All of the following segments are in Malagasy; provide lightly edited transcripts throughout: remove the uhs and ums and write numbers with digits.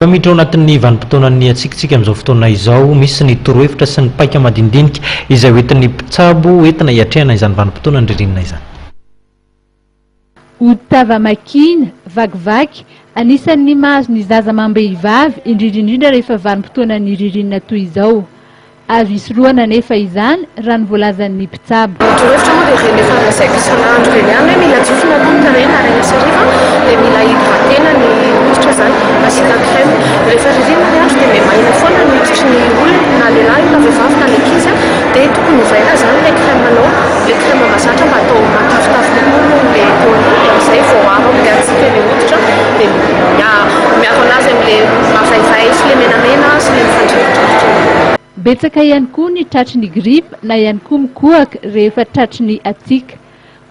Miditra ao anatin'ny vanim-potoanan'ny atsikitsika amin'izao fotoana izao misy ny torohevitra sy ny paika madinidinika izay hoentin'ny mpitsabo entina hiatrehana izany vanim-potoana ny ririnina izany. Hoditava makina, vakivaky, anisan'ny mahazo ny zaza amam-behivavy indrindra rehefa vanim-potoanan'ny ririnina toy izao. Azo hisoroana nefa izany raha ny voalazan'ny mpitsabo. Torohevitra moa dia rehefa lazaiko isan'andro reny ihany hoe mila diofina aloha reny araina sy hariva dia mila hidratena ny hoditra zany asina crème. Rehefa ririnina ny andro dia mihamahina foana ny hoditry ny olona na lehilahy na vehivavy na ankizy dia tokony hovaina zany ilay crème-nao, ilay crème mahazatra mba atao matavitavy kokoa ilay taona izay vao aro amin'ilay ilay hoditra dia miaro anazy amin'ilay mavaivay sy ilay menamena sy ilay mifandrivotra. Betsaka ihany koa ny tratry ny gripa na ihany koa mikohaka rehefa tratry ny atsika.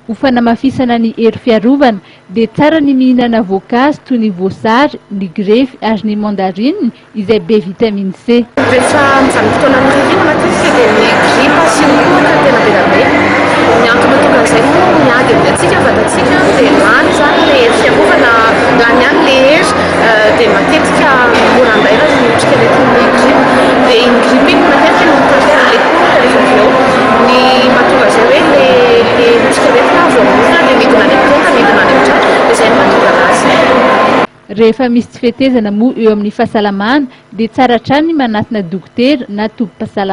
Ho fanamafisana ny hery fiarovana dia tsara ny mihinana voankazo toy ny voasary, ny grefy ary ny mandarine izay be vitamine C. Rehefa vanim-potoanan'ny ririnina matetika dia ny gripa sy ny kohaka tena be be. Ny antony mahatonga an'izay moa miady amin'ny atsika vatantsika dia lany zany ilay hery fiarovana, lany ihany ilay hery dia matetika mora andaina ny mitsikeretin'ny gripa. Dia iny gripa iny matetika no mitantera ilay kohaka rehefa avy eo. Ny mahatonga an'izay hoe ilay mitsikeretina vao morona dia midina any amin'ny tena, midina any amin'ny tratra dia izay no mahatonga anazy. Rehefa misy tsy fehezana moa eo amin'ny fahasalamana dia tsara hatrany ny manantona dokotera na tompom-pahasalamana.